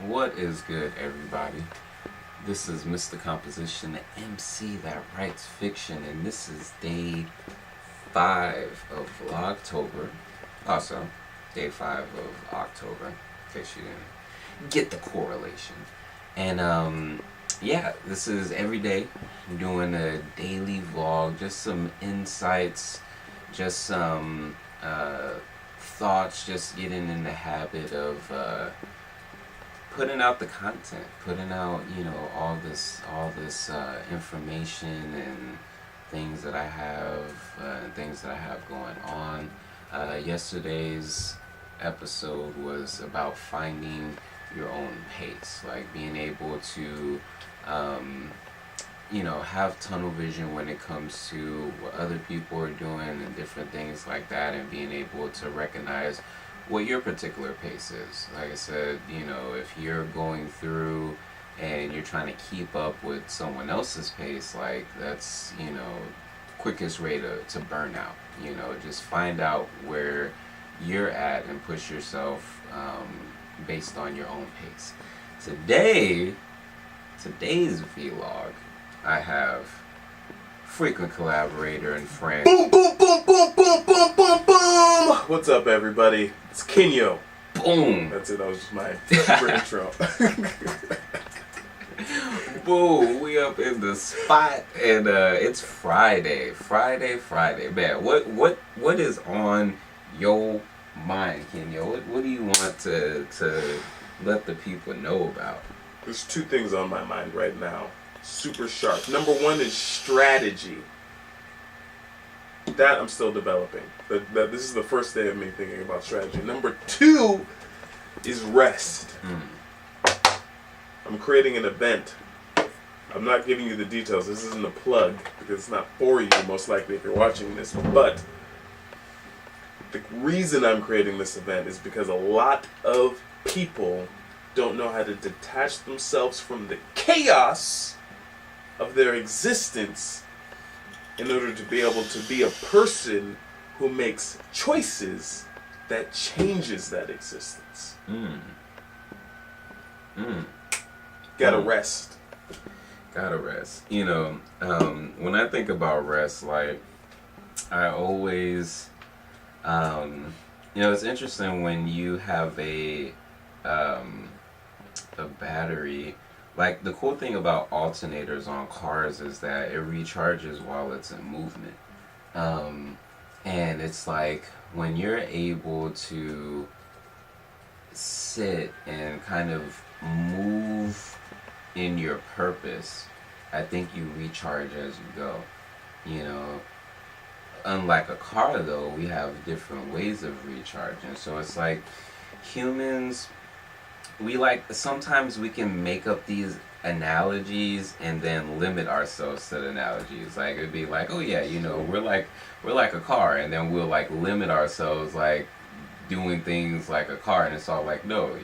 What is good, everybody? This is Mr. Composition, the MC that writes fiction, and this is day 5 of VLOGTOBER. Also, day 5 of October, in case you didn't get the correlation. And yeah, this is every day. I'm doing a daily vlog, just some insights, just some thoughts, just getting in the habit of putting out the content, putting out, all this information and things that I have going on. Yesterday's episode was about finding your own pace, like being able to have tunnel vision when it comes to what other people are doing and different things like that, and being able to recognize what your particular pace is. Like I said, if you're going through and you're trying to keep up with someone else's pace, like that's, quickest way to burn out. Just find out where you're at and push yourself based on your own pace. Today's vlog, I have frequent collaborator and friend. Boom, boom, boom, boom, boom, boom, boom, boom! What's up, everybody? It's Kinyo. Boom! That's it, that was just my super intro. Boom! We up in the spot, and it's Friday. Man, what is on your mind, Kinyo? What do you want to let the people know about? There's two things on my mind right now. Super sharp. Number one is strategy. That I'm still developing. This is the first day of me thinking about strategy. Number two is rest. I'm creating an event. I'm not giving you the details. This isn't a plug because it's not for you, most likely, if you're watching this. But the reason I'm creating this event is because a lot of people don't know how to detach themselves from the chaos of their existence in order to be able to be a person who makes choices that changes that existence. Gotta rest. Gotta rest. When I think about rest, like, I always, it's interesting when you have a battery. Like, the cool thing about alternators on cars is that it recharges while it's in movement. And it's like when you're able to sit and kind of move in your purpose, I think you recharge as you go. Unlike a car, though, we have different ways of recharging. So it's like humans, sometimes we can make up these analogies and then limit ourselves to the analogies. Like, it'd be like, oh yeah, we're like a car, and then we'll like limit ourselves, like doing things like a car, and it's all like, no,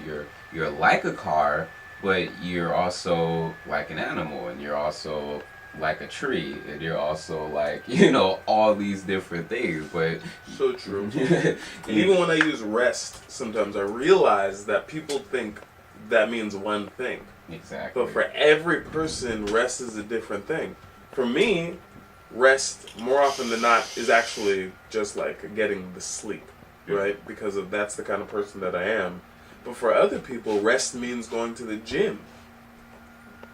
you're like a car, but you're also like an animal, and you're also like a tree, and you're also like, all these different things. But so true. And even when I use rest, sometimes I realize that people think that means one thing. Exactly. But for every person, rest is a different thing. For me, rest more often than not is actually just like getting the sleep, right? Because that's the kind of person that I am. But for other people, rest means going to the gym.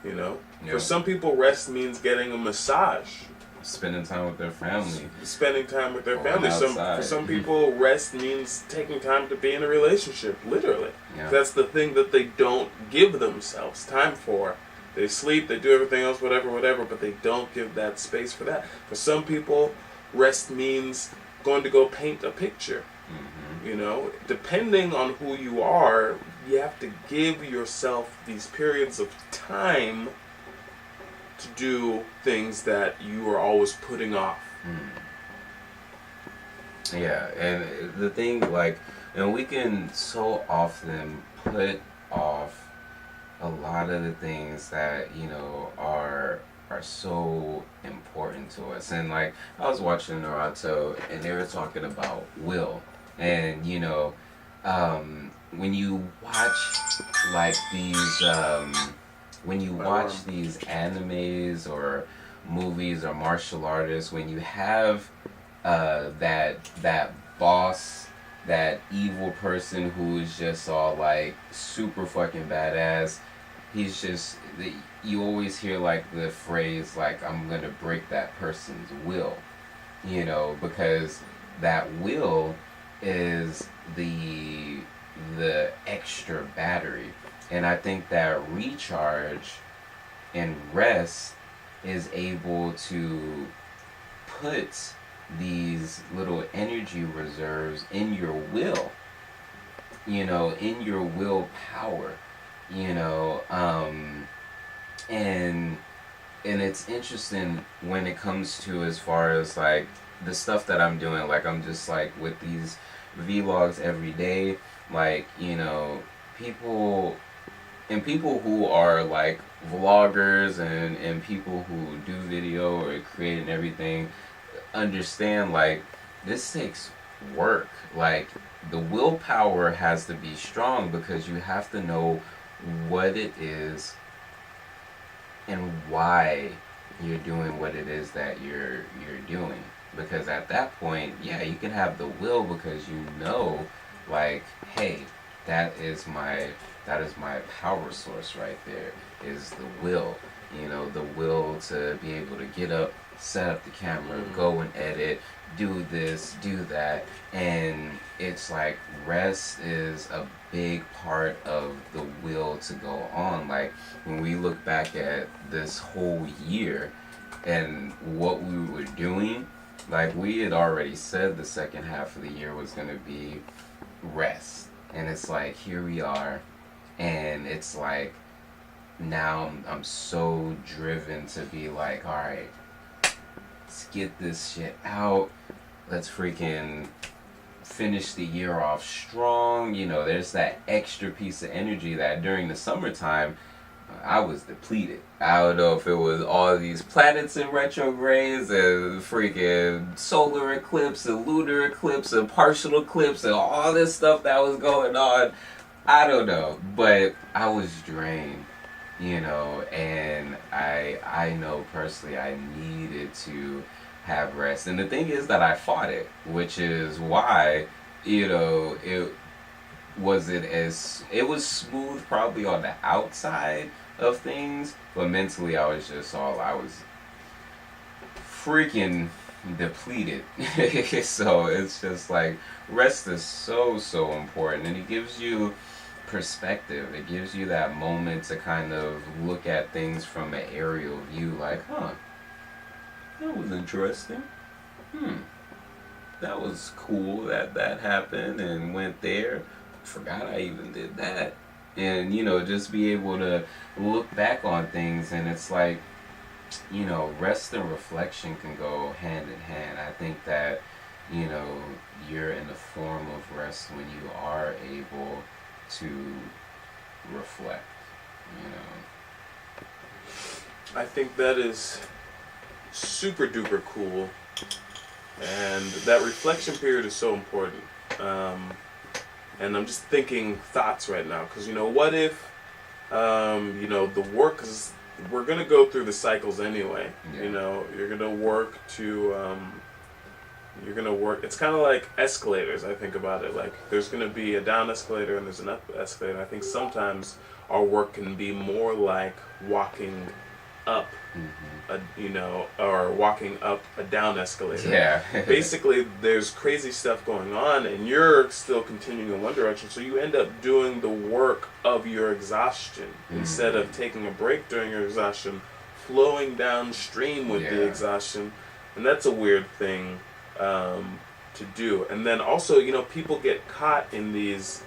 Yeah. For some people, rest means getting a massage. Spending time with their family. Spending time with their family. For some people, rest means taking time to be in a relationship, literally. Yeah. That's the thing that they don't give themselves time for. They sleep, they do everything else, whatever, but they don't give that space for that. For some people, rest means going to go paint a picture. Depending on who you are, you have to give yourself these periods of time to do things that you are always putting off. Yeah, and the thing, like, and we can so often put off a lot of the things that, are so important to us. And like, I was watching Naruto, and they were talking about will, and when you watch like these when you watch these animes or movies or martial artists, when you have that boss, that evil person who is just all like super fucking badass, he's just you always hear like the phrase like, I'm gonna break that person's will, you know, because that will is the extra battery. And I think that recharge and rest is able to put these little energy reserves in your will, you know, in your willpower, you know, and it's interesting when it comes to, as far as like the stuff that I'm doing, like I'm just like with these vlogs every day, like, you know, people who are like vloggers and people who do video or create and everything understand like this takes work. Like the willpower has to be strong because you have to know what it is and why you're doing what it is that you're doing. Because at that point, yeah, you can have the will because you know, like, hey, that is my power source right there, is the will. You know, the will to be able to get up, set up the camera, go and edit, do this, do that. And it's like rest is a big part of the will to go on. Like when we look back at this whole year and what we were doing, like we had already said the second half of the year was going to be rest. And it's like, here we are. And it's like, now I'm so driven to be like, all right, let's get this shit out. Let's freaking finish the year off strong. You know, there's that extra piece of energy that during the summertime, I was depleted. I don't know if it was all these planets in retrogrades and freaking solar eclipse and lunar eclipse and partial eclipse and all this stuff that was going on. I don't know, but I was drained, you know, and I know personally I needed to have rest. And the thing is that I fought it, which is why, you know, it was smooth probably on the outside of things, but mentally I was freaking depleted. So it's just like rest is so important, and it gives you perspective. It gives you that moment to kind of look at things from an aerial view, like, huh, that was interesting. That was cool that happened and went there. Forgot I even did that. And, you know, just be able to look back on things, and it's like, you know, rest and reflection can go hand in hand. I think that, you know, you're in a form of rest when you are able to reflect, you know. I think that is super duper cool, and that reflection period is so important. And I'm just thinking thoughts right now, because, you know, what if, you know, the work, because we're going to go through the cycles anyway. Yeah. You know, you're going to work to, it's kind of like escalators, I think about it. Like, there's going to be a down escalator and there's an up escalator. I think sometimes our work can be more like walking up, you know, or walking up a down escalator. Yeah. Basically, there's crazy stuff going on, and you're still continuing in one direction, so you end up doing the work of your exhaustion instead of taking a break during your exhaustion, flowing downstream with the exhaustion, and that's a weird thing to do. And then also, you know, people get caught in these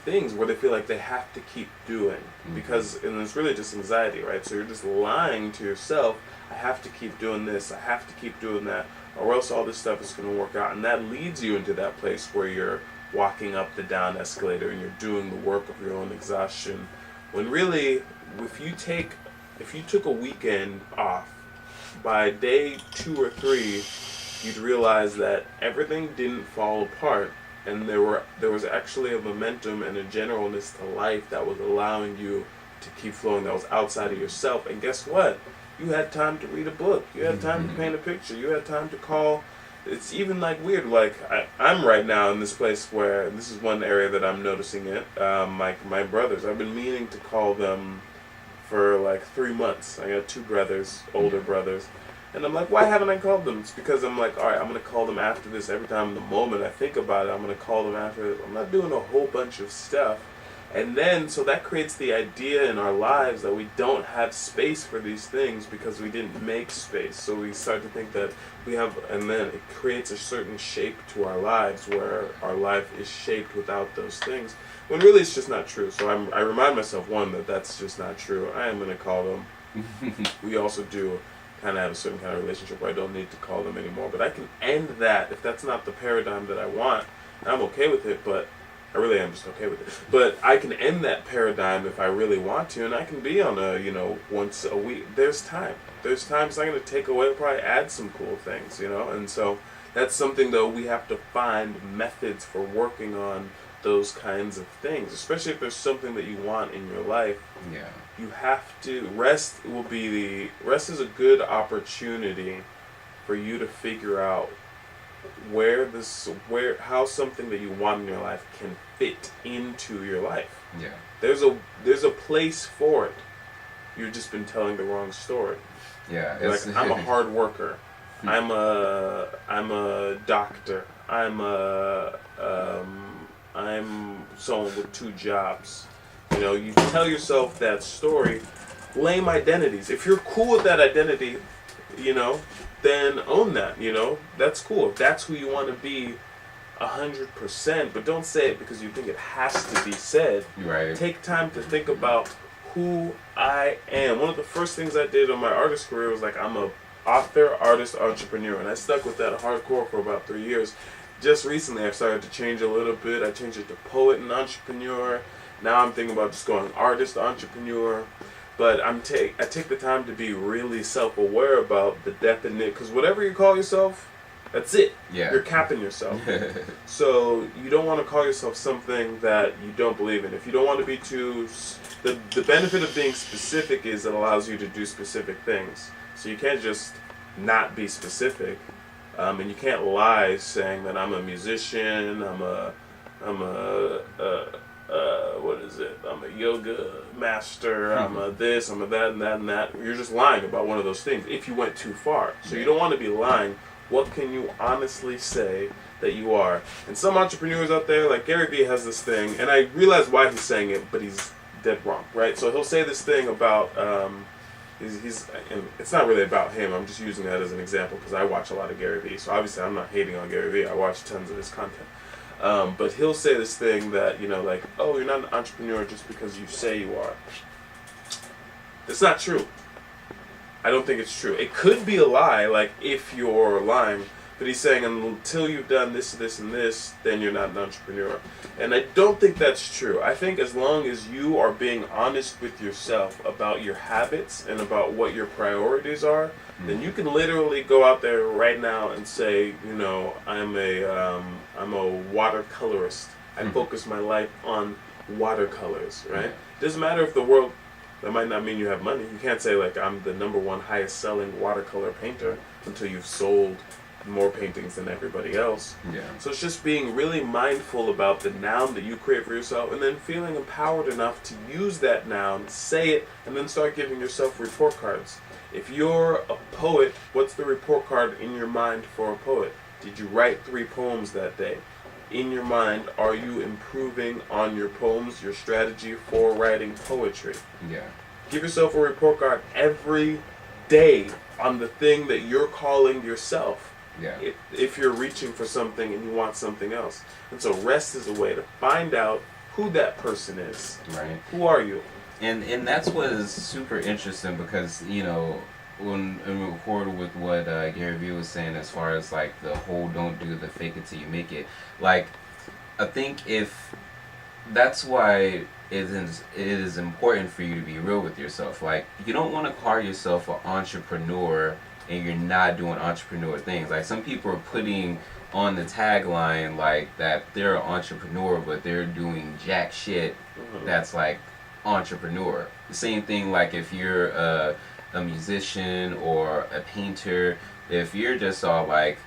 things where they feel like they have to keep doing, because, and it's really just anxiety, right? So you're just lying to yourself, I have to keep doing this, I have to keep doing that, or else all this stuff is going to work out. And that leads you into that place where you're walking up the down escalator and you're doing the work of your own exhaustion, when really, if you took a weekend off, by day 2 or 3 you'd realize that everything didn't fall apart. and there was actually a momentum and a generalness to life that was allowing you to keep flowing, that was outside of yourself. And guess what? You had time to read a book. You had time to paint a picture. You had time to call. It's even like weird. Like I'm right now in this place where this is one area that I'm noticing it. My brothers. I've been meaning to call them for like 3 months. I got 2 brothers, older brothers, and I'm like, why haven't I called them? It's because I'm like, all right, I'm gonna call them after this. Every time, the moment I think about it, I'm gonna call them after this. I'm not doing a whole bunch of stuff. And then, so that creates the idea in our lives that we don't have space for these things because we didn't make space. So we start to think that we have, and then it creates a certain shape to our lives where our life is shaped without those things. When really it's just not true. So I remind myself, one, that that's just not true. I am going to call them. We also do kind of have a certain kind of relationship where I don't need to call them anymore. But I can end that if that's not the paradigm that I want. I'm okay with it, but I really am just okay with it. But I can end that paradigm if I really want to, and I can be on a, once a week. There's time. There's time. It's not going to take away, probably add some cool things, And so that's something, though, we have to find methods for working on those kinds of things, especially if there's something that you want in your life. Yeah. You have to, rest is a good opportunity for you to figure out how something that you want in your life can fit into your life. Yeah. There's a place for it. You've just been telling the wrong story. Yeah. Like, I'm a hard worker. I'm a doctor. I'm someone with 2 jobs. You tell yourself that story. Lame identities. If you're cool with that identity, then own that, That's cool. If that's who you want to be 100%, but don't say it because you think it has to be said. Right. Take time to think about who I am. One of the first things I did on my artist career was like, I'm a author, artist, entrepreneur, and I stuck with that hardcore for about 3 years. Just recently I've started to change a little bit. I changed it to poet and entrepreneur. Now I'm thinking about just going artist, entrepreneur. But I take the time to be really self-aware about the definition, because whatever you call yourself, that's it. Yeah. You're capping yourself. So you don't want to call yourself something that you don't believe in. If you don't want to be too... The benefit of being specific is it allows you to do specific things. So you can't just not be specific. And you can't lie saying that I'm a musician, I'm a yoga master, I'm a this, I'm a that, and that, and that. You're just lying about one of those things if you went too far. So you don't want to be lying. What can you honestly say that you are? And some entrepreneurs out there, like Gary Vee has this thing, and I realize why he's saying it, but he's dead wrong, right? So he'll say this thing about, and it's not really about him, I'm just using that as an example because I watch a lot of Gary Vee. So obviously I'm not hating on Gary Vee, I watch tons of his content. But he'll say this thing that, like, oh, you're not an entrepreneur just because you say you are. It's not true. I don't think it's true. It could be a lie, like, if you're lying, but he's saying until you've done this, this, and this, then you're not an entrepreneur. And I don't think that's true. I think as long as you are being honest with yourself about your habits and about what your priorities are, then you can literally go out there right now and say, I'm a watercolorist. I focus my life on watercolors, right? It doesn't matter if the world, that might not mean you have money. You can't say like I'm the #1 highest selling watercolor painter until you've sold more paintings than everybody else. Yeah. So it's just being really mindful about the noun that you create for yourself and then feeling empowered enough to use that noun, say it, and then start giving yourself report cards. If you're a poet, what's the report card in your mind for a poet? Did you write 3 poems that day? In your mind, are you improving on your poems, your strategy for writing poetry? Yeah. Give yourself a report card every day on the thing that you're calling yourself. Yeah. If you're reaching for something and you want something else. And so rest is a way to find out who that person is. Right. Who are you? And that's what is super interesting because, when we recorded with what Gary Vee was saying as far as like the whole don't do the fake it till you make it. Like, I think if that's why it is important for you to be real with yourself. Like, you don't want to call yourself an entrepreneur and you're not doing entrepreneur things. Like, some people are putting on the tagline like that they're an entrepreneur, but they're doing jack shit that's like entrepreneur. The same thing like if you're a musician or a painter, if you're just all like,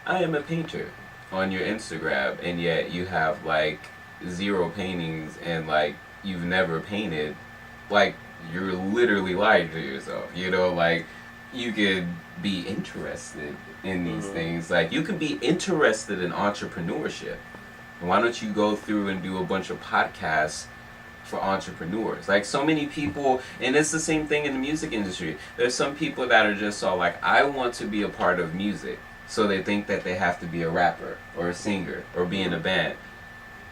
I am a painter on your Instagram, and yet you have like 0 paintings and like you've never painted, like you're literally lying to yourself. You know, like you could be interested in these things. Like you could be interested in entrepreneurship. Why don't you go through and do a bunch of podcasts for entrepreneurs? Like so many people, and it's the same thing in the music industry. There's some people that are just all like, I want to be a part of music. So they think that they have to be a rapper or a singer or be in a band.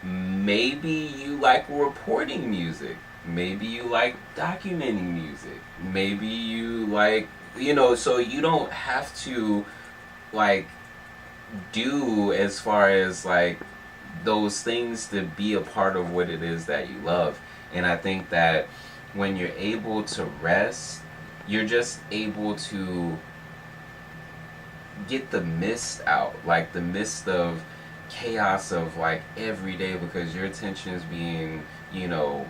Maybe you like reporting music. Maybe you like documenting music. Maybe you like, you know, so you don't have to like do as far as like those things to be a part of what it is that you love. And I think that when you're able to rest, you're just able to get the mist out, like the mist of chaos of like every day, because your attention is being, you know,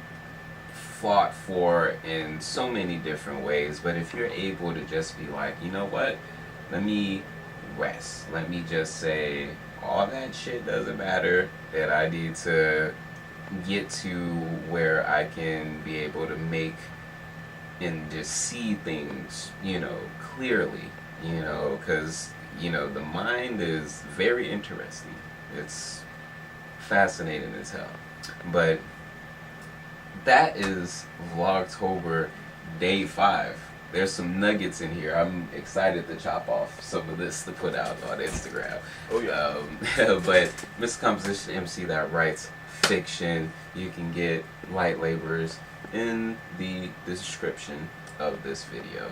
fought for in so many different ways. But if you're able to just be like, you know what, let me rest, let me just say all that shit doesn't matter, that I need to get to where I can be able to make and just see things, you know, clearly, you know, because, you know, the mind is very interesting. It's fascinating as hell. But that is Vlogtober Day 5. There's some nuggets in here. I'm excited to chop off some of this to put out on Instagram. Oh yeah. But Mr. Composition MC that writes fiction. You can get light laborers in the description of this video.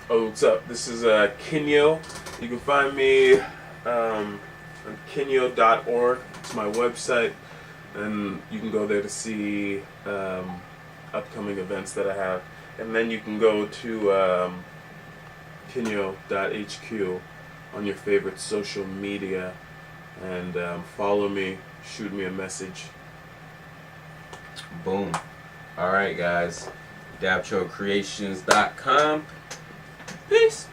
Oh, what's up? This is Kinyo. You can find me on kinyo.org. It's my website, and you can go there to see upcoming events that I have. And then you can go to kinyo.hq on your favorite social media and follow me, shoot me a message. Boom. Alright guys, DabChoCreations.com. Peace.